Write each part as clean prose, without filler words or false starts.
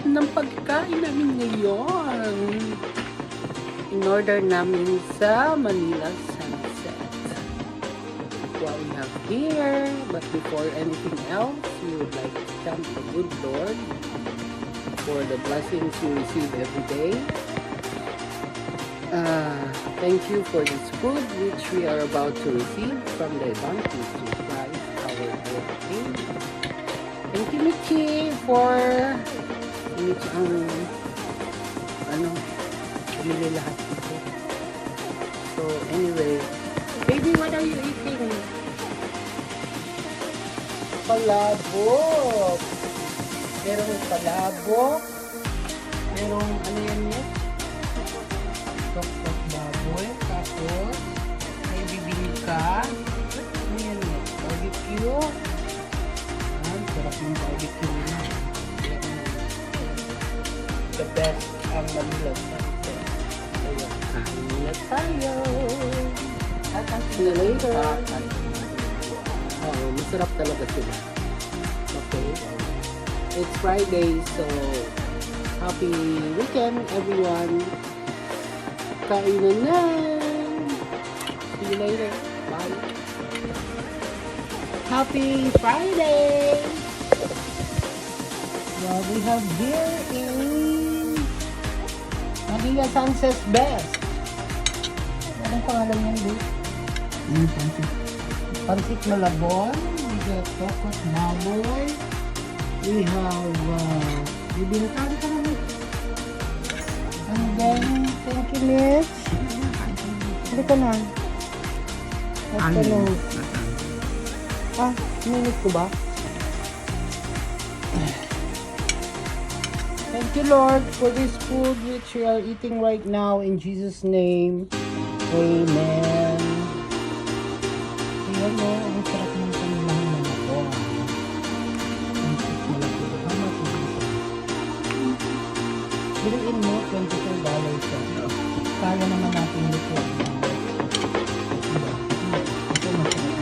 ng pagkain namin ngayon. In-order namin sa Manila Sunset. What we have here, but before anything else, we would like to thank the good Lord for the blessings we receive every day. Thank you for this food which we are about to receive from the Evangelist of Christ, our Lord. Thank you, Michi, for Michi ang bumili lahat dito. So anyway, baby, what are you eating? Palabok. Merong palabok. Merong ano yan yun? Tok-tok baboy. Tapos may bibingka. Ano yan yun? Barbecue. Sarap yung barbecue na. The best ang Manila Sunset. Ayun, kain na tayo. See you later. Oo, masarap talaga sila. Okay. It's Friday, so happy weekend, everyone. Kainan na. See you later. Bye. Happy Friday! Well, we have here in Manila Sunset Best. Anong pangalan yan, babe? Pansit. Pansit Malabon. We got Tokot Baboy. We have bibingkan ka naman. And then, thank you, Mitch. Hindi ka na. Minute ko ba? Thank you, Lord, for this food which we are eating right now. In Jesus' name, amen. Ayan mo, ang sarap ng kanilang mga ko. Ang sarap nila po. How much is it? Biruin mo, $24 siya. Kaya naman natin ito. Ito masarap.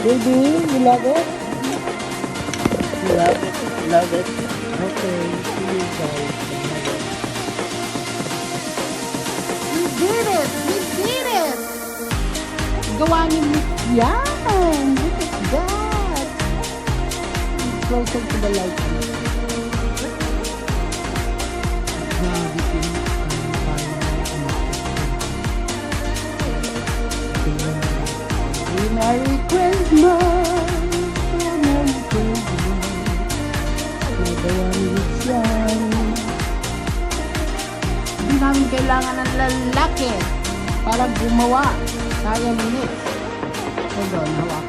Baby, you love it? You love it? Love it? Okay, see you guys. We did it! We did it! Gawa ni Miss yan! Look at that! Closer to the light. Merry Christmas! Merry Christmas! Nagawanis yan. Hindi namin kailangan ng lalaki para gumawa. Kaya minutes. Hold on, hawak